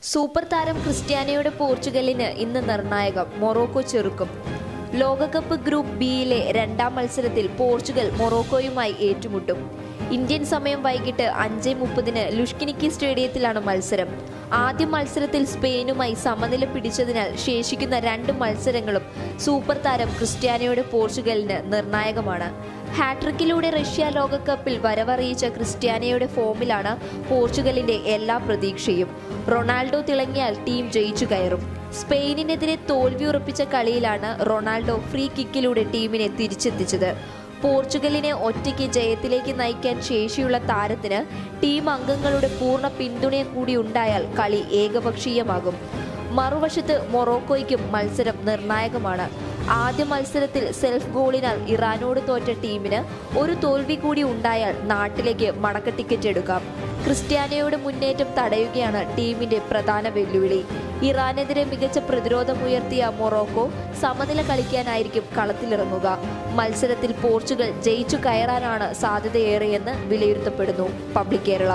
Super താരം ക്രിസ്ത്യാനോയുടെ പോർച്ചുഗലിന് ഇന്ന് നിർണായകം. Morocco ചെറുക്കും. ലോകകപ്പ് ഗ്രൂപ്പ് ബിയിലെ രണ്ടാം മത്സരത്തിൽ പോർച്ചുഗൽ മൊറോക്കോയുമായി ഏറ്റുമുട്ടും. ഇന്ത്യൻ സമയം വൈകിട്ട് 5:30 ലുഷ്കിനിക്കി സ്റ്റേഡിയത്തിലാണ് മത്സരം. ആദ്യ മത്സരത്തിൽ സ്പെയിനുമായി സമനില പിടിച്ചതിനാൽ ശേഷിക്കുന്ന 2 മത്സരങ്ങളും സൂപ്പർ താരം ക്രിസ്ത്യാനോയുടെ പോർച്ചുഗലിന് നിർണായകമാണ്. ഹാട്രിക്കിലൂടെ റഷ്യ ലോകകപ്പിൽ വരവറിയിച്ച ക്രിസ്ത്യാനോയുടെ ഫോമിലാണ് പോർച്ചുഗലിന്റെ എല്ലാ പ്രതീക്ഷയും. റൊണാൾഡോ തിളങ്ങിയാൽ ടീം ജയിച്ചു കയറും. സ്പെയിനിനെതിരെ തോൽവി ഉറപ്പിച്ച കളിയിലാണ് റൊണാൾഡോ ഫ്രീ കിക്കിലൂടെ ടീമിനെ തിരിച്ചെത്തിച്ചത്. പോർച്ചുഗലിനെ ഒറ്റയ്ക്ക് ജയത്തിലേക്ക് നയിക്കാൻ ശേഷിയുള്ള താരത്തിന് ടീം അംഗങ്ങളുടെ പൂർണ്ണ പിന്തുണ കൂടി ഉണ്ടായാൽ കളി ഏകപക്ഷീയമാകും. മറുവശത്ത് മൊറോക്കോയ്ക്കും മത്സരം നിർണായകമാണ്. ആദ്യ മത്സരത്തിൽ സെൽഫ് ഗോളിനാൽ ഇറാനോട് തോറ്റ ടീമിന് ഒരു തോൽവി കൂടി ഉണ്ടായാൽ നാട്ടിലേക്ക് മടക്ക ടിക്കറ്റ് എടുക്കാം. ക്രിസ്ത്യാനോയുടെ മുന്നേറ്റം തടയുകയാണ് ടീമിന്റെ പ്രധാന വെല്ലുവിളി. ഇറാനെതിരെ മികച്ച പ്രതിരോധമുയർത്തിയ മൊറോക്കോ സമനില കളിക്കാനായിരിക്കും കളത്തിലിറങ്ങുക. മത്സരത്തിൽ പോർച്ചുഗൽ ജയിച്ചു കയറാനാണ് സാധ്യതയേറെയെന്ന് വിലയിരുത്തപ്പെടുന്നു. പബ്ലിക് കേരള.